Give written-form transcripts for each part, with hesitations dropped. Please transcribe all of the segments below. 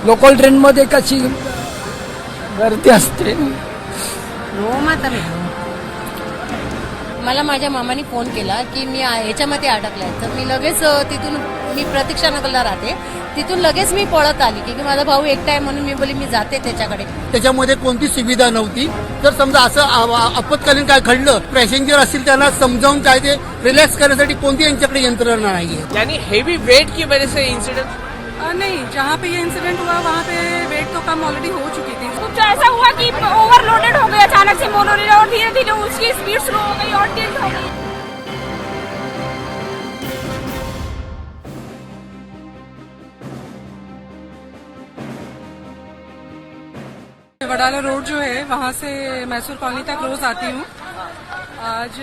Local ट्रेनमध्ये कशी गर्दी असते. हो माता मी मला माझ्या मामाने फोन केला की मी ह्याच्यामध्ये अडकलाय, तर मी लगेच तिथून मी प्रतीक्षा नगरला राहते, तिथून लगेच मी पळत आली की माझा भाऊ एकटा आहे म्हणून मी बोली मी जाते त्याच्याकडे. त्याच्यामध्ये कोणती सुविधा नव्हती. जर समजा असं आपत्कालीन काय घडलं, पॅसेंजर असतील त्यांना समजावून काय ते रिलॅक्स करण्यासाठी कोणती यांच्याकडे यंत्रणा नाहीये. यानी हेवी वेट की वजह से इंसिडेंट नहीं, जहाँ पे ये इंसिडेंट हुआ वहाँ पे वेट तो कम ऑलरेडी हो चुकी थी. कुछ ऐसा हुआ कि ओवरलोडेड हो गया अचानक से मोनोरेल और धीरे धीरे उसकी स्पीड स्लो हो गई और टिल्ट हो गई. वडाला रोड जो है वहाँ से मैसूर कॉलोनी तक रोज आती हूँ. आज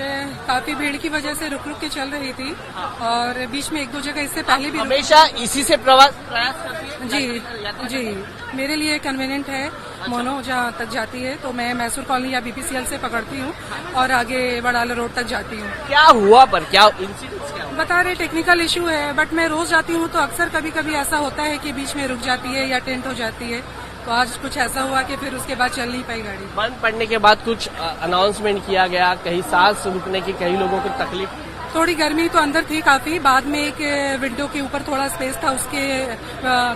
काफी भीड़ की वजह से रुक रुक के चल रही थी और बीच में एक दो जगह इससे पहले भी हमेशा इसी से प्रयास करती है. जी जी, मेरे लिए कन्वीनियंट है. मोनो जहाँ तक जाती है तो मैं मैसूर कॉलोनी या बीपीसीएल से पकड़ती हूँ और आगे वडाला रोड तक जाती हूँ. क्या हुआ पर क्या इंसिडेंट क्या हुआ? बता रहे टेक्निकल इशू है, बट मैं रोज जाती हूँ तो अक्सर कभी कभी ऐसा होता है कि बीच में रुक जाती है या टेंट हो जाती है. तो आज कुछ ऐसा हुआ कि फिर उसके बाद चल नहीं पाई गाड़ी. बंद पड़ने के बाद कुछ अनाउंसमेंट किया गया, कहीं सांस रुकने की कई लोगों को तकलीफ. थोड़ी गर्मी तो अंदर थी काफी, बाद में एक विंडो के ऊपर थोड़ा स्पेस था, उसके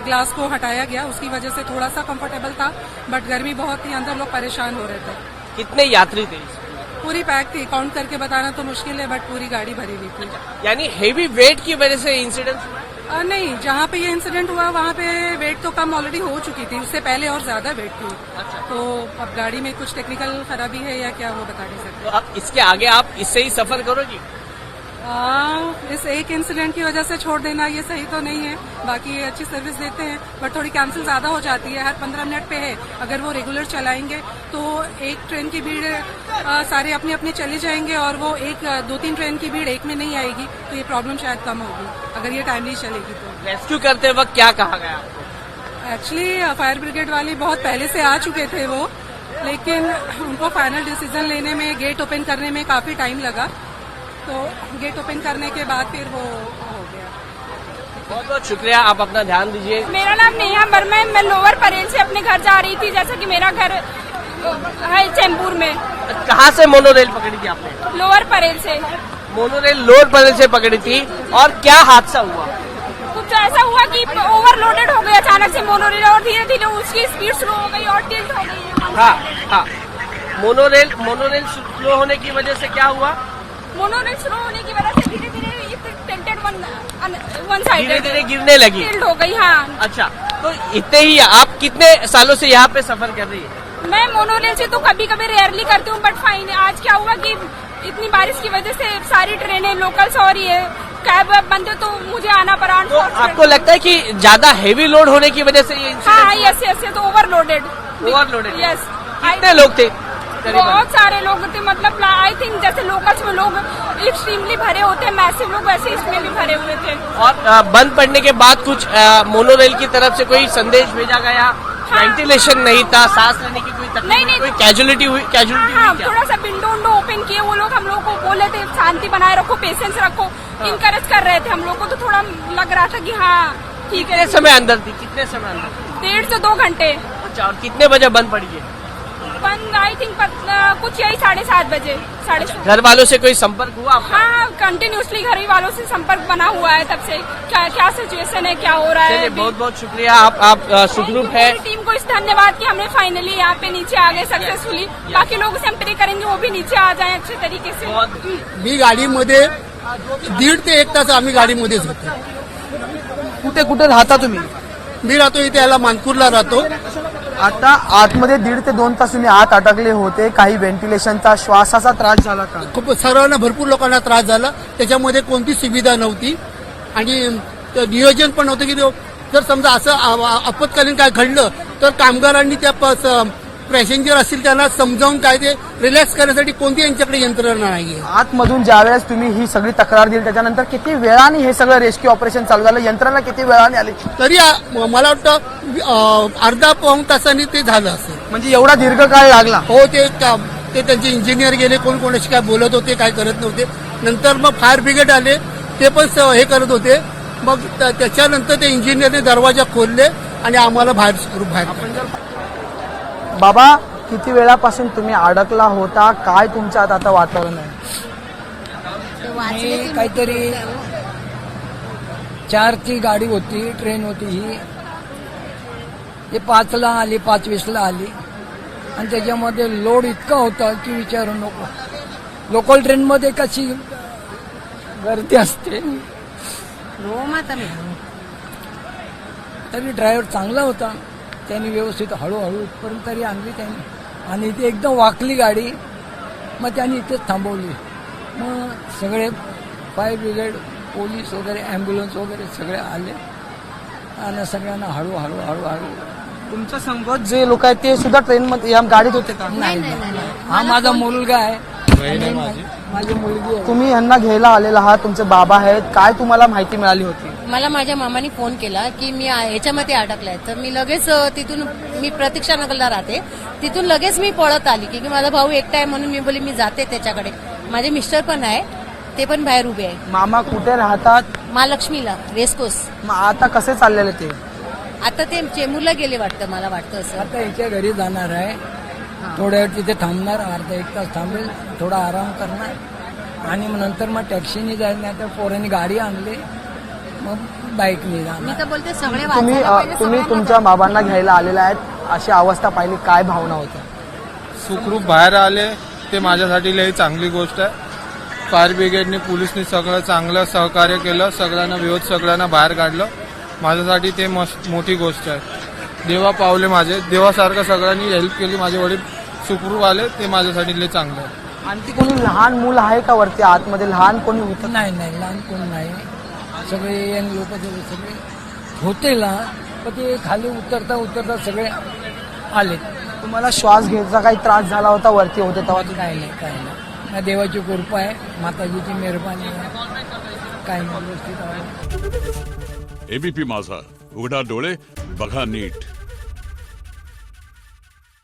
ग्लास को हटाया गया, उसकी वजह से थोड़ा सा कंफर्टेबल था. बट गर्मी बहुत थी, अंदर लोग परेशान हो रहे थे. कितने यात्री थे? पूरी पैक थी, काउंट करके बताना तो मुश्किल है, बट पूरी गाड़ी भरी हुई थी. यानी हेवी वेट की वजह से इंसिडेंट. नहीं, जहाँ पे ये इंसिडेंट हुआ वहाँ पे वेट तो कम ऑलरेडी हो चुकी थी, उससे पहले और ज्यादा वेट थी. तो अब गाड़ी में कुछ टेक्निकल खराबी है या क्या वो बता नहीं सकते. तो अब इसके आगे आप इससे ही सफर करोगी? इस एक इंसिडेंट की वजह से छोड़ देना ये सही तो नहीं है. बाकी अच्छी सर्विस देते हैं, बट थोड़ी कैंसिल ज्यादा हो जाती है. हर 15 मिनट पे है. अगर वो रेगुलर चलाएंगे तो एक ट्रेन की भीड़ सारे अपने अपने चले जाएंगे और वो एक 2-3 ट्रेन की भीड़ एक में नहीं आएगी, तो ये प्रॉब्लम शायद कम होगी अगर ये टाइमली चलेगी तो. रेस्क्यू करते वक्त क्या कहा गया? एक्चुअली फायर ब्रिगेड वाले बहुत पहले से आ चुके थे वो, लेकिन उनको फाइनल डिसीजन लेने में, गेट ओपन करने में काफी टाइम लगा. तो गेट ओपन करने के बाद फिर वो हो गया. बहुत बहुत शुक्रिया, आप अपना ध्यान दीजिए. मेरा नाम नेहा वर्मा है. मैं लोअर परेल से अपने घर जा रही थी, जैसा कि मेरा घर है चैम्बूर में. कहाँ से मोनोरेल पकड़ी थी आपने? लोअर परेल से. मोनोरेल लोअर परेल से पकड़ी थी, और क्या हादसा हुआ? कुछ ऐसा हुआ कि ओवरलोडेड हो गया अचानक से मोनोरेल और धीरे धीरे उसकी स्पीड स्लो हो गई और टिल्ट हो गई. हाँ हाँ, मोनोरेल स्लो होने की वजह से क्या हुआ? मोनोरेल स्लो होने की वजह से धीरे धीरे टिल्टेड वन साइड धीरे धीरे गिरने लगी. टिल्ट हो गई. हाँ. अच्छा, तो इतने ही आप कितने सालों से यहाँ पे सफर कर रही है? मैं मोनोरेल से तो कभी कभी रेयरली करती हूँ, बट फाइन आज क्या हुआ कि इतनी बारिश की वजह से सारी ट्रेनें लोकल्स और ये कैब बंद है, तो मुझे आना पड़ा. तो आपको लगता है कि ज्यादा हेवी लोड होने की वजह से ये हाँ, यस यस, तो ओवरलोडेड. यस. कितने लोग थे? बहुत सारे लोग थे. मतलब आई थिंक जैसे लोकल्स में लोग एक्सट्रीमली भरे होते हैं, मैसिव लोग, वैसे इसमें भी भरे हुए थे. और बंद पड़ने के बाद कुछ मोनोरेल की तरफ से कोई संदेश भेजा गया? वेंटिलेशन नहीं था, सांस लेने की कोई तकलीफ नहीं, कोई कैजुअलिटी हुई? हाँ, थोड़ा सा विंडो ओपन किए वो लोग, हम लोग को बोले थे शांति बनाए रखो, पेशेंस रखो, इनकरेज कर रहे थे हम लोग को. तो थोड़ा लग रहा था कि हाँ ठीक है. कितने समय अंदर थी? कितने समय अंदर? 1.5 से 2 घंटे. अच्छा, और कितने बजे बंद पड़ी है? बंद आई थिंक कुछ यही 7:30 बजे. 7:30. घर वालों से कोई संपर्क हुआ आपका? हाँ, कंटिन्यूसली घर वालों से संपर्क बना हुआ है तब से. क्या सिचुएशन है, क्या हो रहा है. चलिए, बहुत बहुत शुक्रिया, आप सुखरूप है. टीम को इस धन्यवाद कि हमने फाइनली यहाँ पे नीचे आ गए सक्सेसफुली. बाकी लोगों से हम प्रे करेंगे वो भी नीचे आ जाए अच्छे तरीके से. मी गाडीमध्ये 1.5 ते 1 तास आम्ही गाडीमध्येच होतो. कुठे कुठे राहता तुम्ही? मी राहतो इथे, याला मानपूरला राहतो. आता आतमध्ये 1.5 ते 2 तास तुम्ही आत अटकले होते. काही व्हेंटिलेशनचा, श्वासाचा त्रास झाला का? खूप सर्वांना, भरपूर लोकांना त्रास झाला. त्याच्यामध्ये कोणती सुविधा नव्हती आणि नियोजन पण नव्हतं की जर समजा असं आपत्कालीन काय घडलं तर कामगारांनी त्या पॅसेंजर असतील त्यांना समजावून काय ते रिलॅक्स करण्यासाठी कोणती यांच्याकडे यंत्रणा नाहीये. आतमधून ज्यावेळेस तुम्ही ही सगळी तक्रार दिली त्याच्यानंतर किती वेळाने हे सगळं रेस्क्यू ऑपरेशन चालू झालं? यंत्रणा किती वेळाने आली? तरी मला वाटतं अर्धा पाऊण तासांनी ते झालं असेल. म्हणजे एवढा दीर्घ काळ लागला? हो, ते त्यांचे इंजिनियर गेले, कोण कोणाशी काय बोलत होते, काय करत नव्हते. नंतर मग फायर ब्रिगेड आले, ते पण हे करत होते. मग त्याच्यानंतर ते इंजिनियरने दरवाजा खोलले आणि आम्हाला बाहेर बाबा किती वेळापासून तुम्ही अडकला होता, काय तुमच्यात आता वातावरण आहे? मी काहीतरी 4ची गाडी होती, ट्रेन होती ही. हे 5ला आली, 5:20ला आली आणि त्याच्यामध्ये लोड इतका होता की विचारू नको. लोकल ट्रेनमध्ये कशी गर्दी असते. तरी ड्रायव्हर चांगला होता, त्यांनी व्यवस्थित हळूहळू इथपर्यंत तरी आणली त्यांनी. आणि इथे एकदम वाकली गाडी, मग त्यांनी इथेच थांबवली. मग सगळे फायर ब्रिगेड, पोलीस वगैरे, ॲम्ब्युलन्स वगैरे सगळे आले आणि सगळ्यांना हळू तुमच्या संगत जे लोक आहेत ते सुद्धा ट्रेनमध्ये या गाडीत होते का? नाही. हा माझा मुलगा आहे, माझी मुलगी आहे. तुम्ही यांना घ्यायला आलेला आहात, तुमचे बाबा आहेत, काय तुम्हाला माहिती मिळाली होती? मला माझ्या मामाने फोन केला की मी ह्याच्यामध्ये अडकलाय. तर मी लगेच तिथून, मी प्रतीक्षानगरला राहते, तिथून लगेच मी पळत आली की माझा भाऊ एकटा आहे म्हणून मी बोली मी जाते त्याच्याकडे. माझे मिस्टर पण आहे, ते पण बाहेर उभे आहे. मामा कुठे राहतात? महालक्ष्मीला, रेस्कोस. मग आता कसे चाललेले ते? आता ते चेंबूरला गेले वाटतं, मला वाटतं असं. आता हिच्या घरी जाणार आहे, थोड्या वेळ तिथे थांबणार, अर्धा 1 तास थांबेल, थोडा आराम करणार आणि मग नंतर मग टॅक्सीने जाईल, नाही तर पोरांनी गाडी आणली, मग बाईकने मी जाणार. तर बोलते सगळे तुम्ही वाचायला पाहिजे, तुम्ही सगळ्यांना तुमच्या बाबांना घ्यायला आलेला आहेत, अशी अवस्था पाहिली, काय भावना होत्या? सुखरूप बाहेर आले ते माझ्यासाठी लई चांगली गोष्ट आहे. फायर ब्रिगेडने, पोलिसने सगळं चांगलं सहकार्य केलं, सगळ्यांना बाहेर काढलं. माझ्यासाठी ते मोठी गोष्ट आहे. देवा पावले माझे, देवासारखं सगळ्यांनी हेल्प केली. माझे वडील सुखरूप आले, ते माझ्यासाठी लई चांगलं आहे. आणखी कोणी लहान मूल आहे का वरती आतमध्ये? लहान कोणी होतं? नाही, लहान कोण नाही, सगळे यंग लोक सगळे होते लहान, पण ते खाली उतरता सगळे आले. तुम्हाला श्वास घ्यायचा काही त्रास झाला होता वरती होते तेव्हा? काय नाही. देवाची कृपा आहे, माताजीची मेहरबानी आहे, काय नाही, व्यवस्थित आहे. एबीपी माझा, उघडा डोळे बघा नीट.